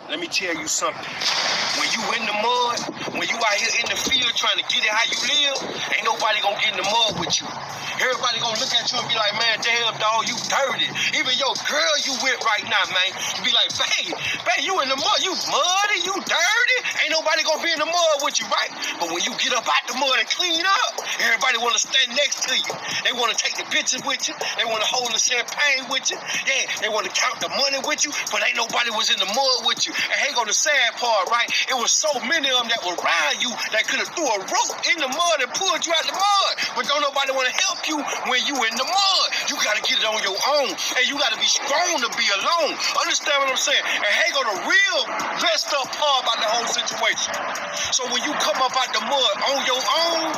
Let me tell you something. When you in the mud, when you out here in the field trying to get it how you live, ain't nobody gonna get in the mud with you. Everybody gonna look at you and be like, man, damn, dog, you dirty. Even your girl you with right now, man, you be like, babe, you in the mud, you muddy, you dirty. Ain't nobody gonna be in the mud with you, right? But when you get up out the mud and clean up, everybody wanna stand next to you. They wanna take the pictures with you. They wanna hold the champagne with you. Yeah, they wanna count the money with you, but ain't nobody was in the mud with you. And hang on the sad part, right? It was so many of them that were around you that could have threw a rope in the mud and pulled you out the mud. But don't nobody want to help you when you in the mud. You got to get it on your own. And you got to be strong to be alone. Understand what I'm saying? And hang on the real messed up part about the whole situation. So when you come up out the mud on your own,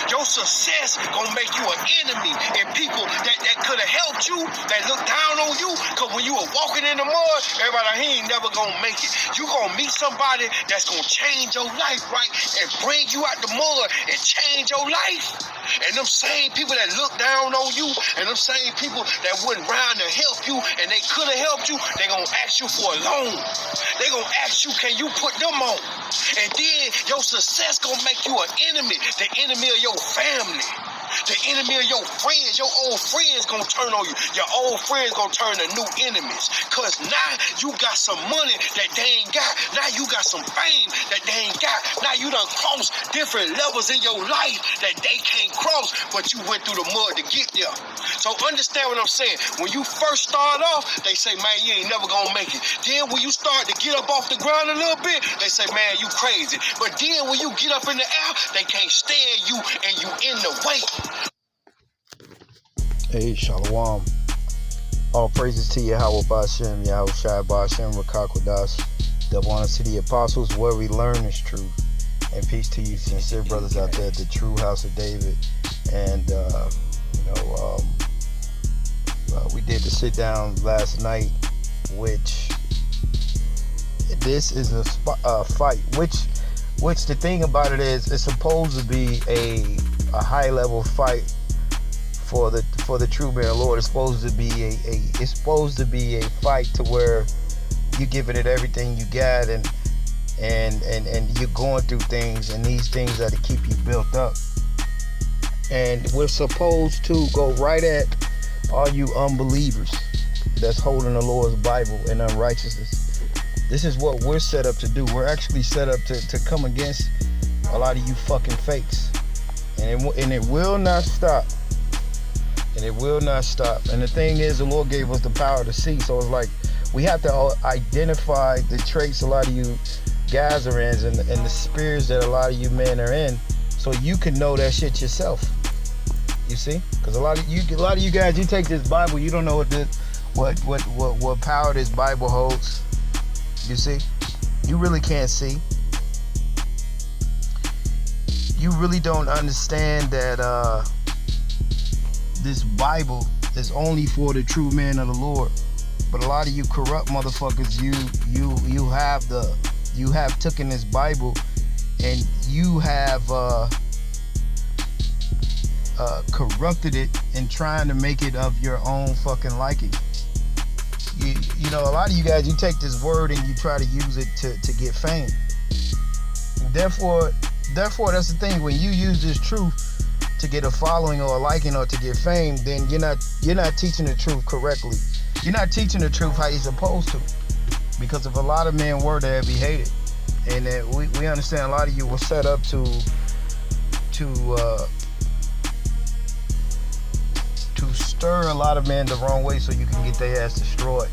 your success gonna make you an enemy. And people that could have helped you, that look down on you, because when you were walking in the mud, everybody like, he ain't never gonna make it. You gonna meet somebody that's gonna change your life, right? And bring you out the mud and change your life. And them same people that look down on you, and them same people that went around to help you, and they could have helped you, they gonna ask you for a loan. They gonna ask you, can you put them on? And then your success gonna make you an enemy, the enemy of your family. The enemy of your friends, your old friends gonna turn on you. Your old friends gonna turn to new enemies. Cause now you got some money that they ain't got. Now you got some fame that they ain't got. Now you done crossed different levels in your life that they can't cross, but you went through the mud to get there. So understand what I'm saying. When you first start off, they say, man, you ain't never gonna make it. Then when you start to get up off the ground a little bit, they say, man, you crazy. But then when you get up in the air, they can't stand you and you in the way. Hey, Shalom. All praises to Yahweh Bashem, Yahweh Shai Bashem, Rakakwadash. Double honor to the apostles where we learn this truth. And peace to you, sincere brothers out there at the true house of David. And, we did the sit down last night, which this is a fight, which the thing about it is, it's supposed to be a high level fight for the true man of Lord. It's supposed to be a fight to where you're giving it everything you got, and you're going through things, and these things are to keep you built up. And we're supposed to go right at all you unbelievers that's holding the Lord's Bible in unrighteousness. This is what we're set up to do. We're actually set up to come against a lot of you fucking fakes, and it will not stop. And it will not stop. And the thing is, the Lord gave us the power to see. So it's like we have to identify the traits a lot of you guys are in, and the spirits that a lot of you men are in, so you can know that shit yourself. You see? Because a lot of you guys, you take this Bible, you don't know what power this Bible holds. You see? You really can't see. You really don't understand that this Bible is only for the true man of the Lord. But a lot of you corrupt motherfuckers, you have taken this Bible and you have corrupted it and trying to make it of your own fucking liking. You know, a lot of you guys, you take this word and you try to use it to get fame. Therefore, that's the thing. When you use this truth to get a following or a liking or to get fame, then you're not teaching the truth correctly. You're not teaching the truth how you're supposed to. Because if a lot of men were, they'd be hated. And we understand a lot of you were set up to stir a lot of men the wrong way so you can get their ass destroyed.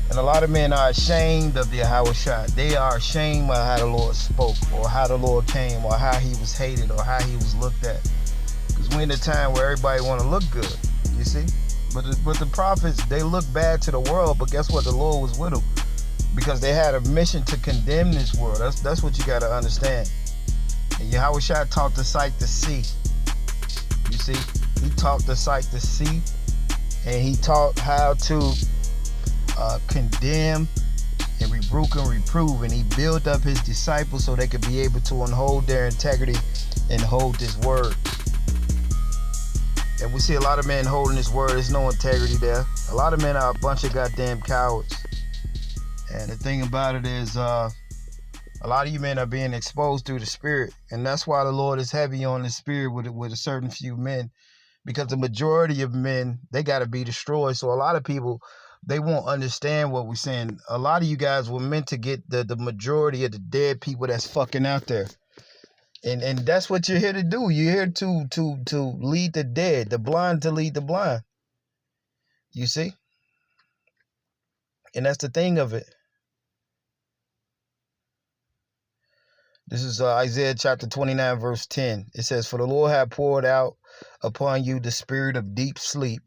And a lot of men are ashamed of the Yahweh Shai. They are ashamed of how the Lord spoke, or how the Lord came, or how he was hated, or how he was looked at. Because we're in a time where everybody want to look good, you see? But the prophets, they look bad to the world, but guess what? The Lord was with them. Because they had a mission to condemn this world. That's what you got to understand. And Yahweh Shai taught the sight to see. You see? He taught the sight to see, and he taught how to condemn and rebuke and reprove, and he built up his disciples so they could be able to uphold their integrity and hold this word. And we see a lot of men holding this word. There's no integrity there. A lot of men are a bunch of goddamn cowards. And the thing about it is, a lot of you men are being exposed through the spirit, and that's why the Lord is heavy on the spirit with a certain few men, because the majority of men, they got to be destroyed. So a lot of people, they won't understand what we're saying. A lot of you guys were meant to get the majority of the dead people that's fucking out there. And that's what you're here to do. You're here to lead the dead, the blind to lead the blind. You see? And that's the thing of it. This is Isaiah chapter 29, verse 10. It says, "For the Lord hath poured out upon you the spirit of deep sleep,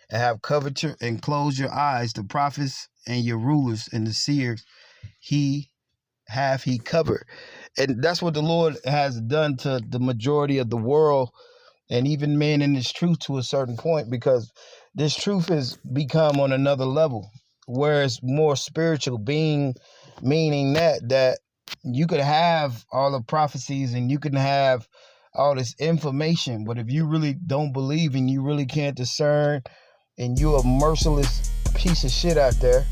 and have covered you and closed your eyes, the prophets and your rulers and the seers, he covered." And that's what the Lord has done to the majority of the world, and even men in this truth to a certain point, because this truth has become on another level, where it's more spiritual, meaning that you could have all the prophecies and you can have all this information, but if you really don't believe and you really can't discern, and you're a merciless piece of shit out there,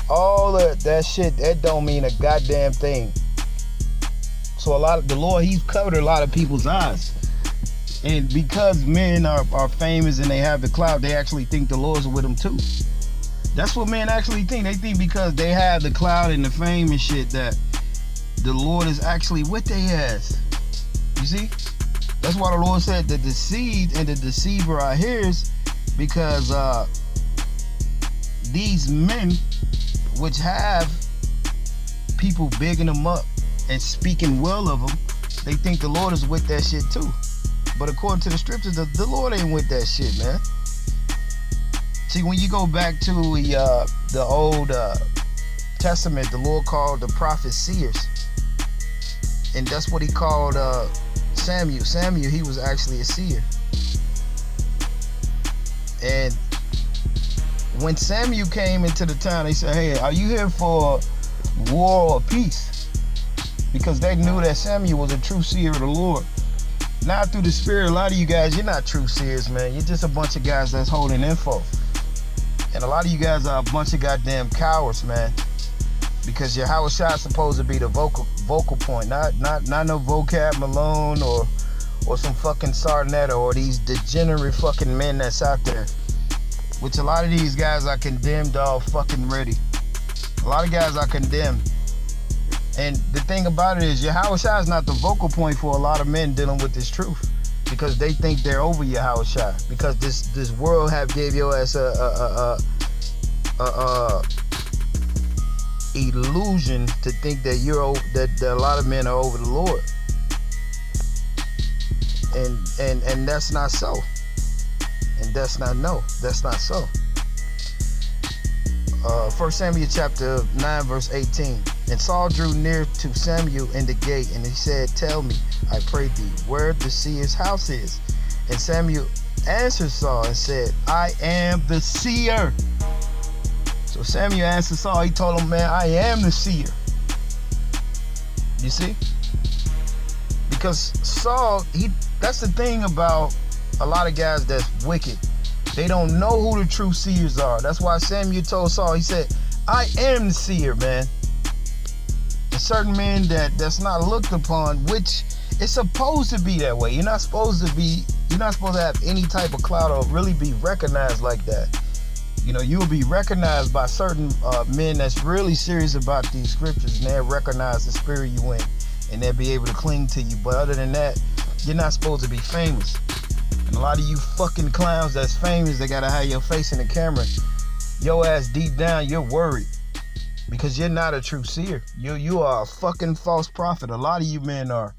all of that shit, that don't mean a goddamn thing. So the Lord, he's covered a lot of people's eyes. And because men are famous and they have the clout, they actually think the Lord's with them too. That's what men actually think. They think because they have the clout and the fame and shit that the Lord is actually with their ass. You see? That's why the Lord said that the seed and the deceiver are his, because these men, which have people bigging them up and speaking well of them, they think the Lord is with that shit too. But according to the scriptures, the Lord ain't with that shit, man. See, when you go back to the Old Testament, the Lord called the prophets seers. And that's what he called Samuel. Samuel, he was actually a seer. And when Samuel came into the town, they said, "Hey, are you here for war or peace?" Because they knew that Samuel was a true seer of the Lord. Now through the spirit, a lot of you guys, you're not true seers, man. You're just a bunch of guys that's holding info. And a lot of you guys are a bunch of goddamn cowards, man. Because your Howard Shot's supposed to be the vocal point, not no vocab Malone or some fucking Sarnetta or these degenerate fucking men that's out there. Which a lot of these guys are condemned all fucking ready. A lot of guys are condemned. And the thing about it is, your Howard Shot is not the vocal point for a lot of men dealing with this truth, because they think they're over your Howard Shot, because this world have gave your ass a illusion to think that that a lot of men are over the Lord, and that's not so, and that's not so. 1 Samuel chapter 9 verse 18. "And Saul drew near to Samuel in the gate, and he said, Tell me, I pray thee, where the seer's house is. And Samuel answered Saul and said, I am the seer." So Samuel answered Saul, he told him, man, I am the seer. You see? Because Saul, that's the thing about a lot of guys that's wicked. They don't know who the true seers are. That's why Samuel told Saul, he said, I am the seer, man. And certain men that's not looked upon, which it's supposed to be that way. You're not supposed to have any type of clout or really be recognized like that. You know, you'll be recognized by certain men that's really serious about these scriptures, and they'll recognize the spirit you in, and they'll be able to cling to you. But other than that, you're not supposed to be famous. And a lot of you fucking clowns that's famous, they gotta have your face in the camera. Your ass deep down, you're worried, because you're not a true seer. You are a fucking false prophet. A lot of you men are.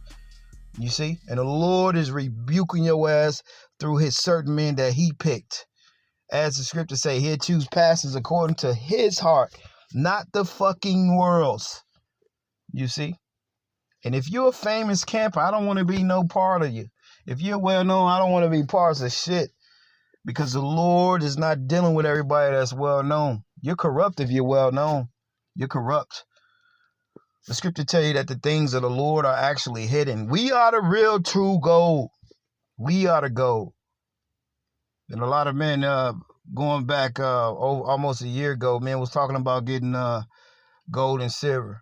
You see? And the Lord is rebuking your ass through his certain men that he picked. As the scriptures say, he'll choose pastors according to his heart, not the fucking world's. You see? And if you're a famous camper, I don't want to be no part of you. If you're well known, I don't want to be parts of shit. Because the Lord is not dealing with everybody that's well known. You're corrupt if you're well known. You're corrupt. The scripture tell you that the things of the Lord are actually hidden. We are the real true gold. We are the gold. And a lot of men going back almost a year ago, man, was talking about getting gold and silver.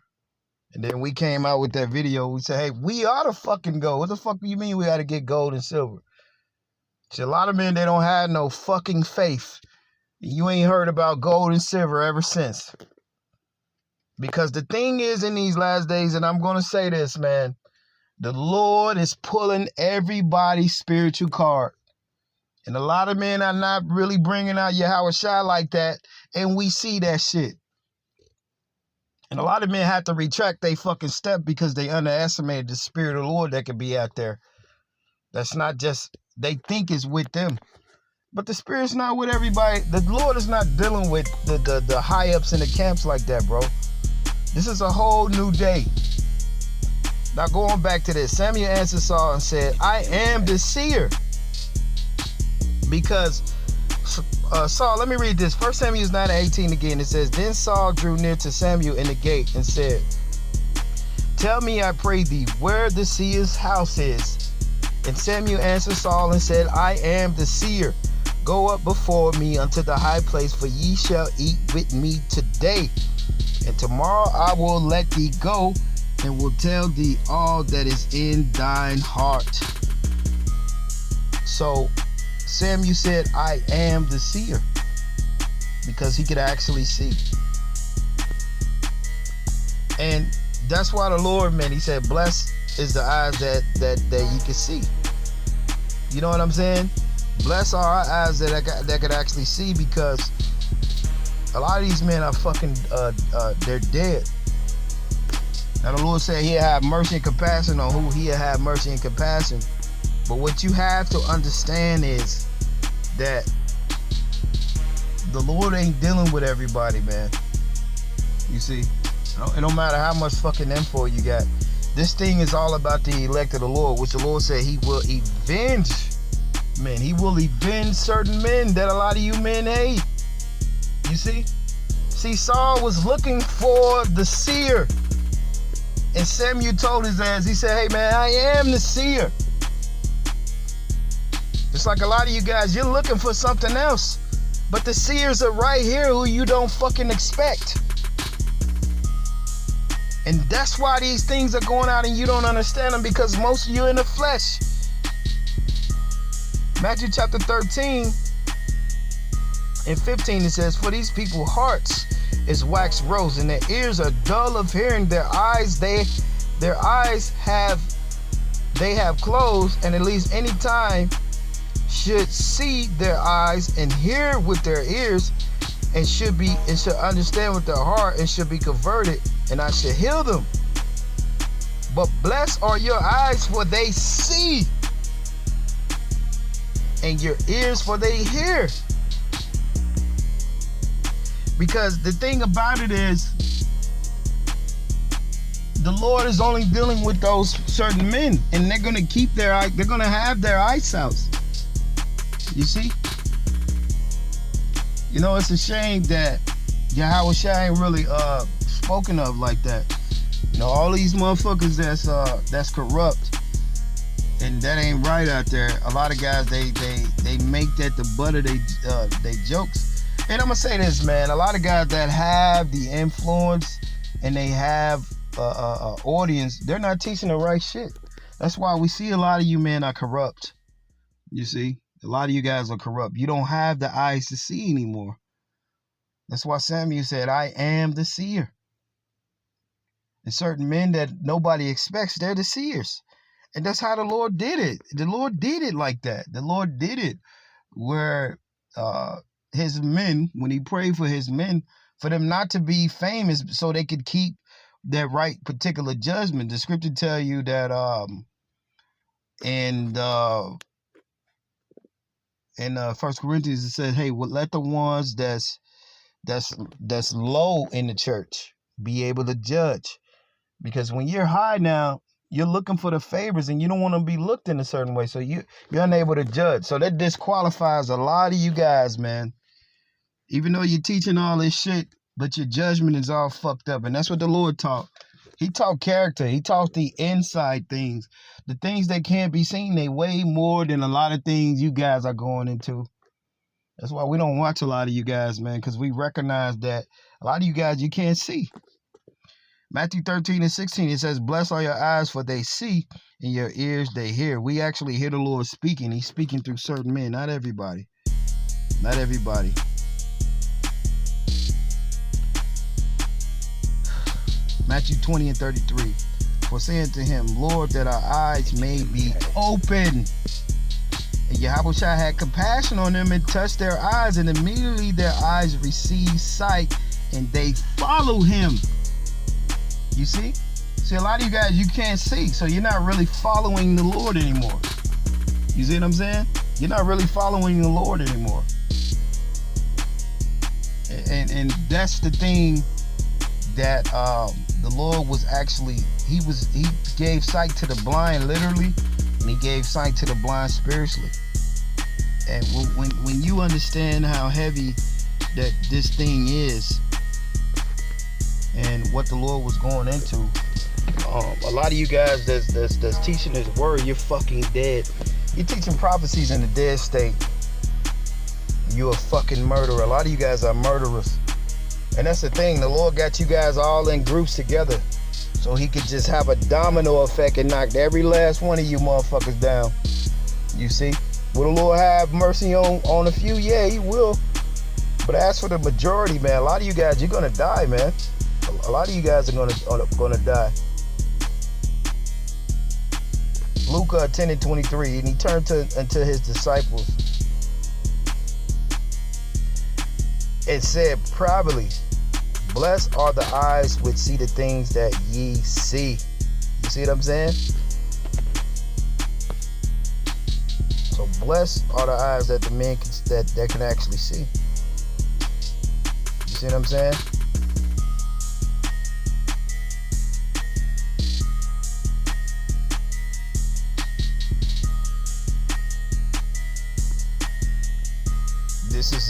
And then we came out with that video. We said, hey, we are the fucking gold. What the fuck do you mean we got to get gold and silver? See, a lot of men, they don't have no fucking faith. You ain't heard about gold and silver ever since. Because the thing is, in these last days, and I'm going to say this, man, the Lord is pulling everybody's spiritual card. And a lot of men are not really bringing out Yahweh Shai like that. And we see that shit. And a lot of men have to retract their fucking step because they underestimated the spirit of the Lord that could be out there. That's not just, they think it's with them. But the spirit's not with everybody. The Lord is not dealing with the high-ups in the camps like that, bro. This is a whole new day. Now going back to this, Samuel answered Saul and said, I am the seer. Because Saul, let me read this. 1 Samuel 9:18 again. It says, Then Saul drew near to Samuel in the gate and said, Tell me, I pray thee, where the seer's house is. And Samuel answered Saul and said, I am the seer. Go up before me unto the high place, for ye shall eat with me today. And tomorrow I will let thee go, and will tell thee all that is in thine heart. So Samuel said, I am the seer, because he could actually see. And that's why the Lord, man, he said, blessed is the eyes that you can see. You know what I'm saying? Blessed are our eyes that could actually see, because a lot of these men are fucking, they're dead. Now the Lord said he'll have mercy and compassion on who he'll have mercy and compassion. But what you have to understand is that the Lord ain't dealing with everybody, man. You see, it don't matter how much fucking info you got. This thing is all about the elect of the Lord, which the Lord said he will avenge men. He will avenge certain men that a lot of you men hate. You see? See, Saul was looking for the seer. And Samuel told his ass, he said, hey man, I am the seer. Just like a lot of you guys, you're looking for something else. But the seers are right here who you don't fucking expect. And that's why these things are going out and you don't understand them, because most of you in the flesh. Matthew chapter 13 and 15, it says, for these people's hearts is wax rose, and their ears are dull of hearing. Their eyes have closed, and at least any time should see their eyes and hear with their ears, and should understand with their heart, and should be converted, and I should heal them. But blessed are your eyes, for they see, and your ears, for they hear. Because the thing about it is, the Lord is only dealing with those certain men, and they're gonna they're gonna have their eyes out. You see? You know, it's a shame that Yahweh Shai ain't really spoken of like that. You know, all these motherfuckers that's corrupt and that ain't right out there. A lot of guys they make that the butt of they jokes. And I'm gonna say this, man. A lot of guys that have the influence and they have audience, they're not teaching the right shit. That's why we see a lot of you men are corrupt. You see, a lot of you guys are corrupt. You don't have the eyes to see anymore. That's why Samuel said, I am the seer. And certain men that nobody expects, they're the seers. And that's how the Lord did it. The Lord did it like that. The Lord did it where his men, when he prayed for his men, for them not to be famous so they could keep that right particular judgment. The scripture tell you that in 1 Corinthians it says, hey, well, let the ones that's low in the church be able to judge. Because when you're high now, you're looking for the favors and you don't want to be looked in a certain way. So you're unable to judge. So that disqualifies a lot of you guys, man. Even though you're teaching all this shit, but your judgment is all fucked up. And that's what the Lord taught. He taught character. He taught the inside things. The things that can't be seen, they weigh more than a lot of things you guys are going into. That's why we don't watch a lot of you guys, man, because we recognize that a lot of you guys, you can't see. Matthew 13:16, it says, blessed are your eyes, for they see, and your ears, they hear. We actually hear the Lord speaking. He's speaking through certain men, not everybody. Not everybody. Matthew 20:33, for saying to him, Lord, that our eyes may be open. And Yahushua had compassion on them and touched their eyes, and immediately their eyes received sight, and they follow him. You see? See, a lot of you guys, you can't see, so you're not really following the Lord anymore. You see what I'm saying? You're not really following the Lord anymore. And that's the thing that the Lord was actually, he gave sight to the blind literally, and he gave sight to the blind spiritually. And when you understand how heavy that this thing is and what the Lord was going into, a lot of you guys that's teaching this word, you're fucking dead. You're teaching prophecies in the dead state. You're a fucking murderer. A lot of you guys are murderers. And that's the thing, the Lord got you guys all in groups together so he could just have a domino effect and knock every last one of you motherfuckers down. You see? Will the Lord have mercy on a few? Yeah, he will. But as for the majority, man, a lot of you guys, you're gonna die, man. A lot of you guys are gonna die. Luke 10:23, and he turned unto his disciples and said privately, blessed are the eyes which see the things that ye see. You see what I'm saying? So blessed are the eyes that the men that can actually see. You see what I'm saying? This is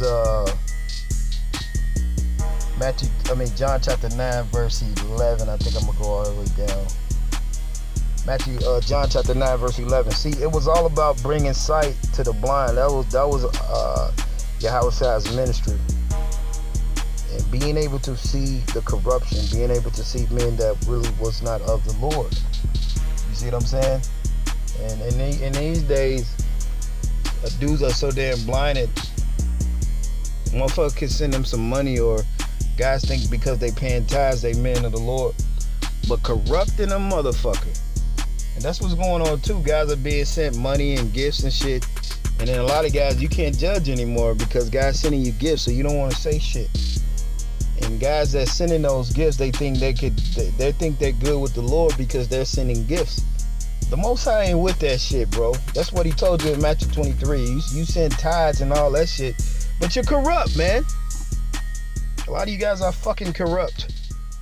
John chapter 9 verse 11. I think I'm gonna go all the way down. John chapter 9 verse 11. See, it was all about bringing sight to the blind. That was Yahushua's ministry, and being able to see the corruption, being able to see men that really was not of the Lord. You see what I'm saying? And in these days, dudes are so damn blinded. Motherfucker can send them some money, or guys think because they paying tithes they men of the Lord, but corrupting a motherfucker. And that's what's going on too. Guys are being sent money and gifts and shit, and then a lot of guys you can't judge anymore because guys sending you gifts, so you don't want to say shit. And guys that sending those gifts, they think they think they're good with the Lord because they're sending gifts. The Most High ain't with that shit, bro. That's what he told you in Matthew 23. You send tithes and all that shit, but you're corrupt, man. A lot of you guys are fucking corrupt.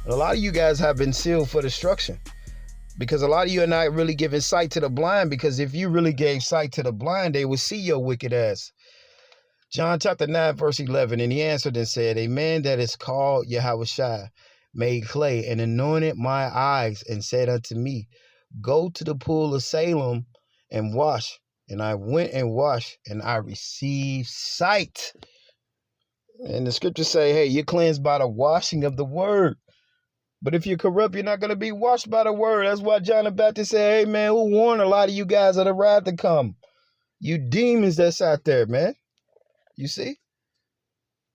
And a lot of you guys have been sealed for destruction. Because a lot of you are not really giving sight to the blind, because if you really gave sight to the blind, they would see your wicked ass. John chapter 9 verse 11, and he answered and said, a man that is called Yahushua made clay and anointed my eyes and said unto me, go to the pool of Salem and wash. And I went and washed, and I received sight. And the scriptures say, hey, you're cleansed by the washing of the word. But if you're corrupt, you're not going to be washed by the word. That's why John the Baptist said, hey, man, who warned a lot of you guys of the wrath to come? You demons that's out there, man. You see?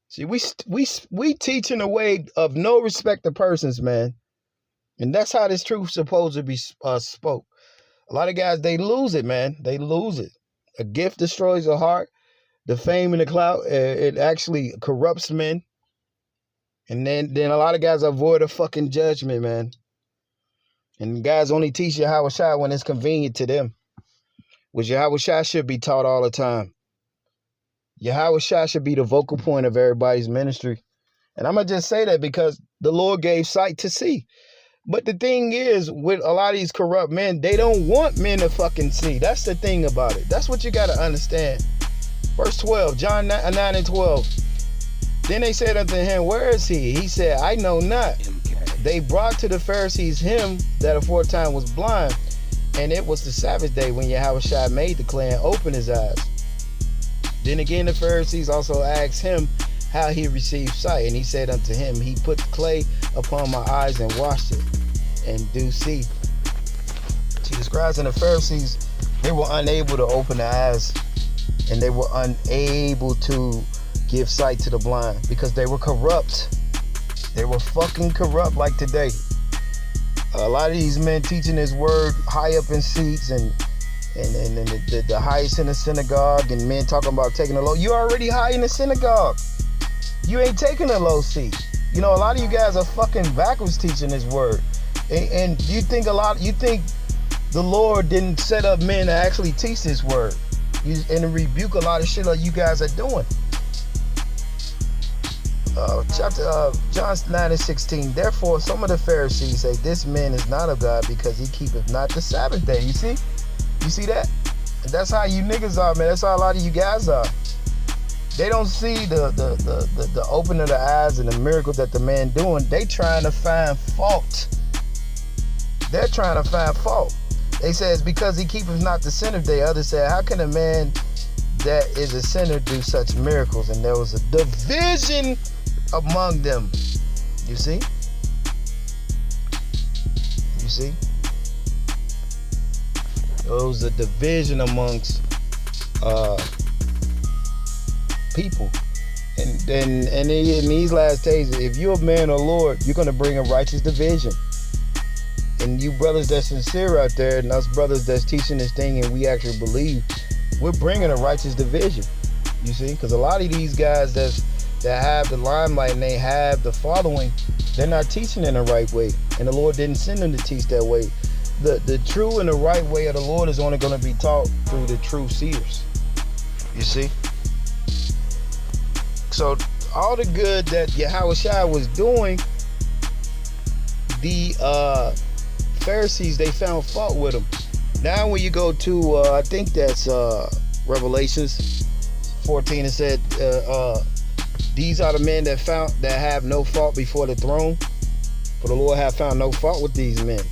See, we teach in a way of no respect to persons, man. And that's how this truth supposed to be spoke. A lot of guys, they lose it, man. They lose it. A gift destroys the heart. The fame and the clout, it actually corrupts men. And then a lot of guys avoid a fucking judgment, man. And guys only teach Yahushua when it's convenient to them. Which Yahushua should be taught all the time. Yahushua should be the vocal point of everybody's ministry. And I'm going to just say that because the Lord gave sight to see. But the thing is, with a lot of these corrupt men, they don't want men to fucking see. That's the thing about it. That's what you got to understand. Verse 12, John 9:12. Then they said unto him, where is he? He said, I know not. They brought to the Pharisees him that aforetime was blind, and it was the Sabbath day when Yahushua made the clay and opened his eyes. Then again the Pharisees also asked him how he received sight. And he said unto him, he put clay upon my eyes and washed it, and do see. See, the scribes and the Pharisees, they were unable to open their eyes, and they were unable to give sight to the blind because they were corrupt. They were fucking corrupt like today. A lot of these men teaching this word high up in seats and the highest in the synagogue, and men talking about taking a low. You already high in the synagogue. You ain't taking a low seat. You know, a lot of you guys are fucking backwards teaching this word. And you think the Lord didn't set up men to actually teach this word and to rebuke a lot of shit like you guys are doing. John 9:16. Therefore, some of the Pharisees say, this man is not of God because he keepeth not the Sabbath day. You see? You see that? And that's how you niggas are, man. That's how a lot of you guys are. They don't see the opening of the eyes and the miracle that the man doing. They trying to find fault. They're trying to find fault. They say it's because he keepeth not the Sabbath day. Others say, how can a man that is a sinner do such miracles? And there was a division among them. You see? You see? There was a division amongst people. And in these last days, if you're a man of the Lord, you're going to bring a righteous division. And you brothers that's sincere out there, and us brothers that's teaching this thing and we actually believe, we're bringing a righteous division. You see? Because a lot of these guys that have the limelight and they have the following, they're not teaching in the right way. And the Lord didn't send them to teach that way. The true and the right way of the Lord is only going to be taught through the true seers. You see? So all the good that Yahushua was doing, the Pharisees, they found fault with him. Now when you go to I think that's Revelations 14, it said these are the men that have no fault before the throne, for the Lord have found no fault with these men.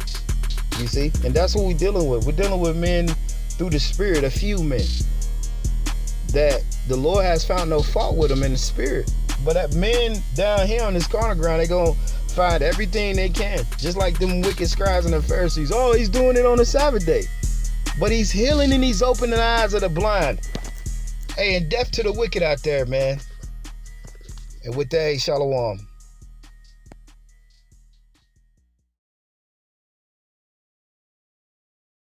You see? And that's what we're dealing with. We're dealing with men through the spirit, a few men that the Lord has found no fault with them in the spirit. But that men down here on this corner ground, they gonna find everything they can. Just like them wicked scribes and the Pharisees. Oh, he's doing it on the Sabbath day. But he's healing and he's opening the eyes of the blind. Hey, and death to the wicked out there, man. And with that, hey, shalom.